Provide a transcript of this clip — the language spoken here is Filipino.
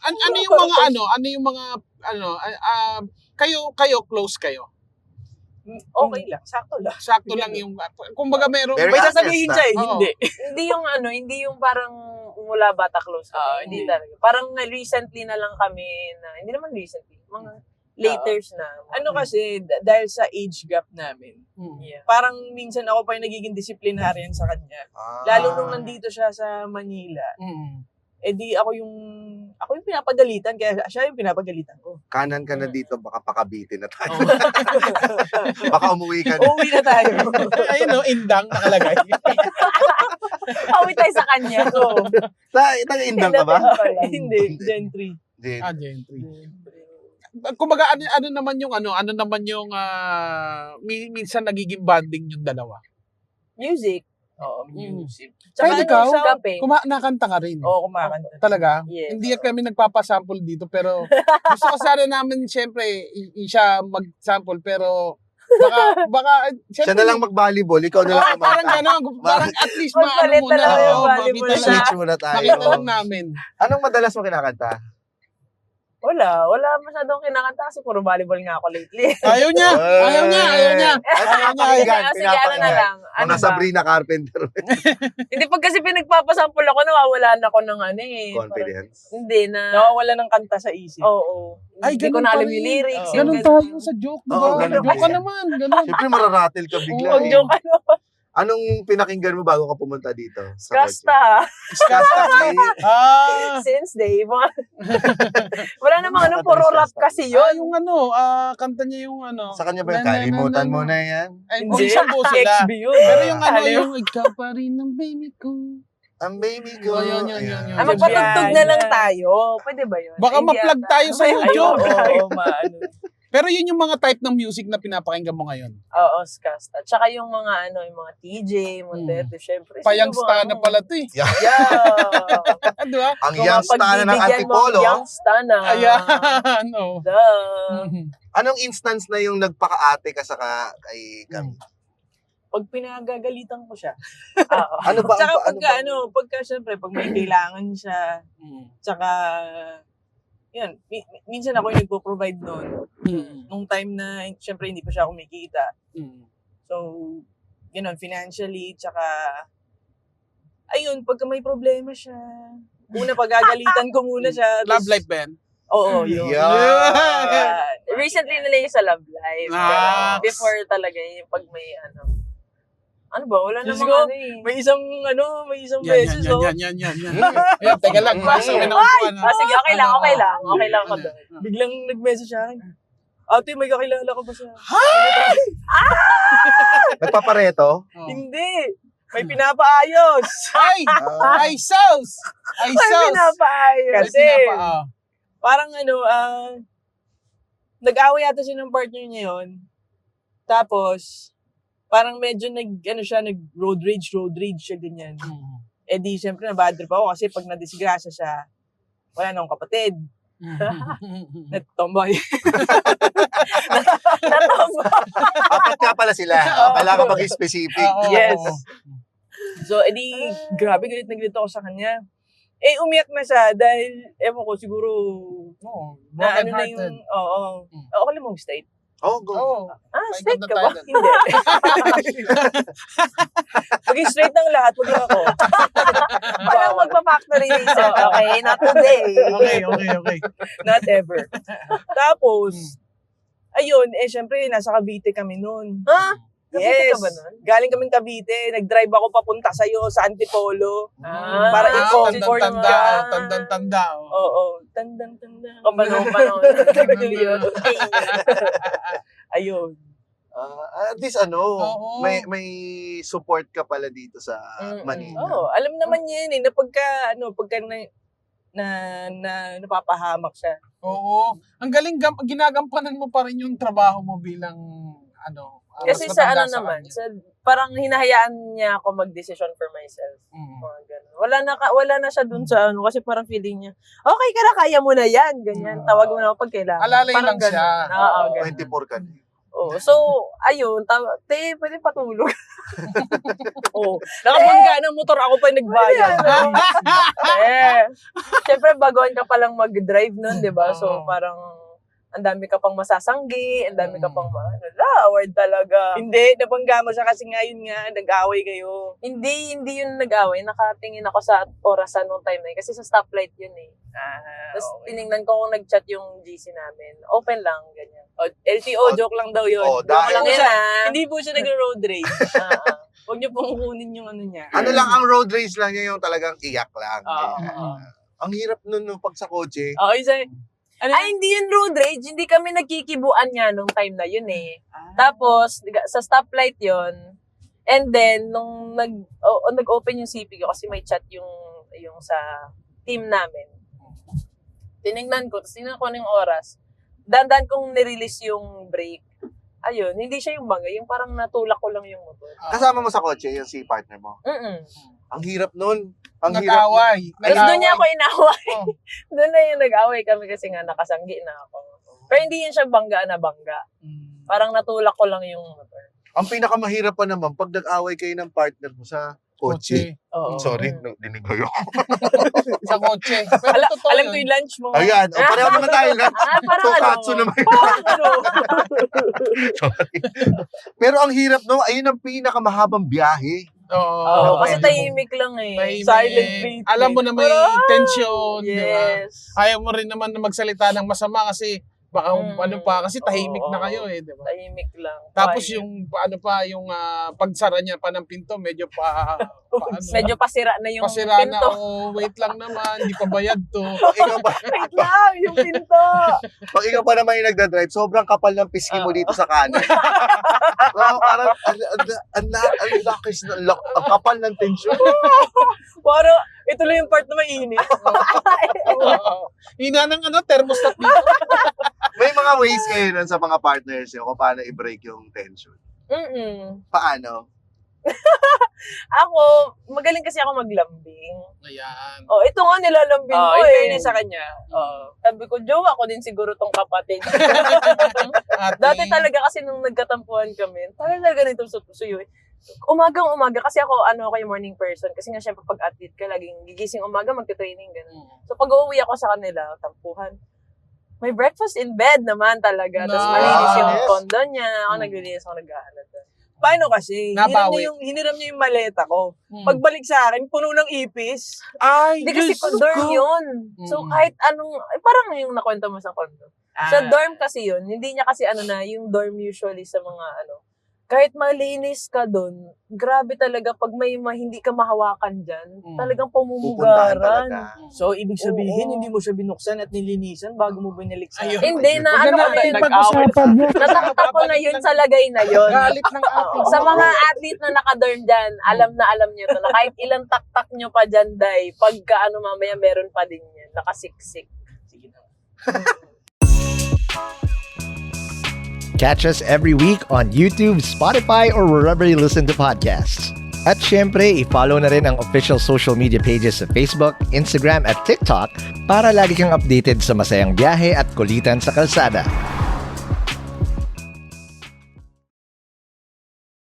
Ano yung mga kayo close kayo? Okay lang, sakto lang. Sakto lang yung kumbaga meron Very May honest, sasabihin ah. siya eh, Oo. hindi. Hindi yung parang mula bata close kami. Hindi talaga. Parang recently na lang kami na, hindi naman recently, mga laters na. Ano kasi, dahil sa age gap namin, Yeah. parang minsan ako pa yung nagiging disciplinarian sa kanya. Lalo nung nandito siya sa Manila, di ako yung pinapagalitan, kaya siya yung pinapagalitan ko. Kanan ka na dito, baka pakabitin na tayo. Baka umuwi ka na. Uuwi na tayo. Ayun no, indang nakalagay. Pauwi tayo sa kanya. Taga-indang ka ba? Hindi, Gen 3. Gentry. Kumbaga ano naman yung minsan nagiging bonding yung dalawa. Music. Oo, music. Kahit ikaw, kape. nakanta ka rin. Oo, kumakanta. Talaga? Yes. Hindi kami nagpapasample dito pero gusto ko sana namin siyempre siya mag-sample pero baka Siya na lang mag-volleyball, ikaw na lang parang kumanta. gano'n, parang at least Magpalit muna. talaga yung Oo, volleyball makita siya. Switch muna tayo. Makita lang namin. Anong madalas mo kinakanta? Wala masyadong kinakanta kasi puro volleyball nga ako lately. Ayaw niya. Ay, pinapakinggan, Sige, ano na lang. Mga Ano ba? Sabrina Carpenter. Hindi, pag kasi pinagpapasample ako, nawawalan ako ng Confidence. Hindi na. Nawawala ng kanta sa isip. Oo. Ay, Hindi ko ganun na alam pa yung rin. lyrics. Oo. yung Ganun tayo sa joke, di Oo, ba? ganun Joke ka din. naman, ganun. Siyempre mararatil ka bigla Huwag eh. joke ano. Anong pinakinggan mo bago ka pumunta dito? Sa Kasta. Kasta. Since day. Wala namang puro rap kasi yun. Yung kanta niya yung Sa kanya ba yung kalimutan mo na yan? Ay, Hindi. isang buo sila. XB yun. Pero yung Ano yung ikaw pa rin ang baby ko. Ang baby ko. Oh, yun. Ayan. Magpatugtog na lang tayo. Pwede ba yun? Baka Hindi ma-plug ata. tayo sa Ay, YouTube. Oo, maano. Pero yun yung mga type ng music na pinapakinggan mo ngayon. Oo, Skasta. Tsaka yung mga yung mga TJ, Montete, syempre. Payangsta na pala to eh. Yeah. Di ba? Ang youngster na ng Antipolo. Youngsta na. Ayan. No. Duh. Anong instance na yung nagpaka-ate ka kay kami? Pag pinagagalitan ko siya. Ano ba? Tsaka ano ba? pagka syempre, pag may kailangan siya, tsaka, yun, minsan ako yung nagpo-provide nun. Nung time na, syempre, hindi pa siya kumikita. So, gano'n, financially, tsaka, ayun, pagka may problema siya, pagagalitan ko muna siya. Love life, Ben. Oo, yun. Yeah. Recently nila yung sa Love Life. Ah. Pero before talaga yung pag may ano ba? Wala Diyos namang ko, ano eh. may isang beses, oh. Yan. Ayan, teka lang. Pasok na upuan. Sige, okay lang. Okay lang ko doon. Biglang nag-message siya akin. Ate, may kakilala ka ba siya? Nagpapareto? Hindi. May pinapaayos. Ay, sauce! Ay, pinapaayos. Kasi, parang nag-away yata siya ng partner niya yun. Tapos, parang medyo nag-road rage siya, ganyan. Eh di, syempre, nabadrip ako kasi pag nadisgrasya siya, wala na akong kapatid. Tomboy. Apat nga pala sila. Kailangan mag-specific. Yes. So, edi, grabe, galit na galit ako sa kanya. Eh, umiyak na siya dahil, ewan ko, siguro, na ano na yung, okay lang mong state. Oh, go. Straight ka ba? Hindi. Maging straight ng lahat, wag lang ako. Walang magpa-factory reset. Okay, not today. Okay. Not ever. Tapos, ayun, syempre, nasa Cavite kami noon. Ha? Cavite Yes. ka ba nun? Galing kaming Cavite. Nag-drive ako papunta sa'yo sa Antipolo. Para i-comfort Tandang-tanda. Oo. Tandang-tanda. Paano. Ayun. At least Oo. may support ka pala dito sa Manila. Oo. Alam naman niya yun eh, na pagka napapahamak siya. Oo. Ang galing, ginagampanan mo pa rin yung trabaho mo bilang Kasi mas sa matanda naman, kanya. parang hinahayaan niya ako mag-decision for myself. Mga ganun. Wala na siya dun sa kasi parang feeling niya, okay ka na, kaya mo na yan, ganyan. Tawag mo na ako pag kailangan. Alalay Parang lang siya. ganun. Oo, ganun. 24 ka din. Oo. So, ayun, pwede patulog. Nakabangga ng motor, ako pa nagbayad. Siyempre, baguhan ka palang mag-drive nun, di ba? So, Oo. parang, ang dami ka pang masasanggi, ang dami ka pang award talaga. Hindi, nabangga mo siya kasi ngayon nga, nag-away kayo. Hindi yun nag-away. Nakatingin ako sa orasan nung time na yun. Kasi sa stoplight yun eh. Tapos tiningnan ko kung nag-chat yung GC namin. Open lang, ganyan. LTO, joke lang daw yun. Oh, Joke dahil- lang Yun siya. ah. Hindi po siya nag-road rage. Ah, Huwag niyo pong kunin yung ano niya. Ano lang, ang road race lang niya yung talagang iyak lang. Oo. Ang hirap nun pag sa kotse. Oo, isa. Ano? Ay, hindi yun road rage. Hindi kami nagkikibuan nga nung time na yun eh. Tapos, sa stoplight yun. And then, nung nag-open yung CP ko, kasi may chat yung sa team namin. Tinignan ko, tapos tinignan ko ng oras. Dandan kong nirelease yung brake. Ayun, hindi siya yung bangga. Yung parang natulak ko lang yung motor. Kasama mo sa kotse, yung si partner mo. Ang hirap nun. Ang hirap. Nag-away. Tapos doon niya ako inaway. Oh. Doon na yung nag-away kami kasi nga nakasanggi na ako. Pero hindi yun siya bangga na bangga. Parang natulak ko lang yung motor. Ang pinakamahirap pa naman, pag nag-away kayo ng partner mo sa kotse. Oo. Sorry, dinig ko yun. Sa kotse. Pero totoo Alam ko yun. yung lunch mo. Ayan, pareho naman tayo lang. Parang Tokatsu naman. Parang ano? Sorry. Pero ang hirap no, ayun ang pinakamahabang biyahe. Oo. kasi pwede tahimik lang eh. Tahimik. Silent treatment. Alam mo na may tension, di ba? Yes. Ayaw mo rin naman na magsalita ng masama kasi baka kasi tahimik Oo. na kayo eh, di ba? Tahimik lang. Tapos Quiet. yung pagsara niya pa ng pinto, medyo Medyo pasira na yung pasira na, pinto. wait lang naman, hindi pa bayad to. Pag ikaw pa, Wait lang, yung pinto. pag ikaw pa naman yung nagdadrive, sobrang kapal ng pisngi mo dito sa kanan. Parang, ang kapal ng tension. Parang, ito lang yung part na mainit. Hina ng thermostat dito. May mga ways kayo nun sa mga partners nyo kung paano i-break yung tension. Paano? Ako, magaling kasi ako maglambing. Ayan. Oh, ito nga nilalambing Oo, ko in eh. fairness sa kanya. Sabi ko, jowa ko din siguro tong kapatid. Ate. Dati talaga kasi nung nagkatampuhan kami, talaga nito suyo eh. Umagang-umaga, kasi ako yung morning person. Kasi nga syempre pag athlete ka, laging gigising umaga, magte-training, gano'n. So pag uuwi ako sa kanila, tampuhan, may breakfast in bed naman talaga. Tapos Nice. malinis yung condo niya. Ako naglilinis ako, nag-aaral doon. Paano kasi? Nabawi. Hiniram niya yung maleta ko. Hmm. Pagbalik sa akin, puno ng ipis. Ay, Hindi kasi Diyos dorm ko. yun. So kahit anong, parang yung nakwento mo sa condo. Sa dorm kasi yun, hindi niya kasi yung dorm usually sa mga kahit malinis ka doon, grabe talaga pag may hindi ka mahawakan dyan, talagang Pupuntahan pamumugaran. talaga. So, ibig sabihin, Oo. hindi mo siya binuksan at nilinisan bago mo binalik sa Ayun. Hindi na, Huwag na ko na natin yun, pag-usapan yun. nataktak ko na yun sa lagay na yun. Galit ng ate. Sa mga athlete na nakadorm dyan, alam nyo to na kahit ilang taktak nyo pa dyan, day, pagka mamaya meron pa din yan, nakasiksik. Sige na. Catch us every week on YouTube, Spotify, or wherever you listen to podcasts. At syempre, i-follow na rin ang official social media pages sa Facebook, Instagram, at TikTok para lagi kang updated sa masayang biyahe at kulitan sa kalsada.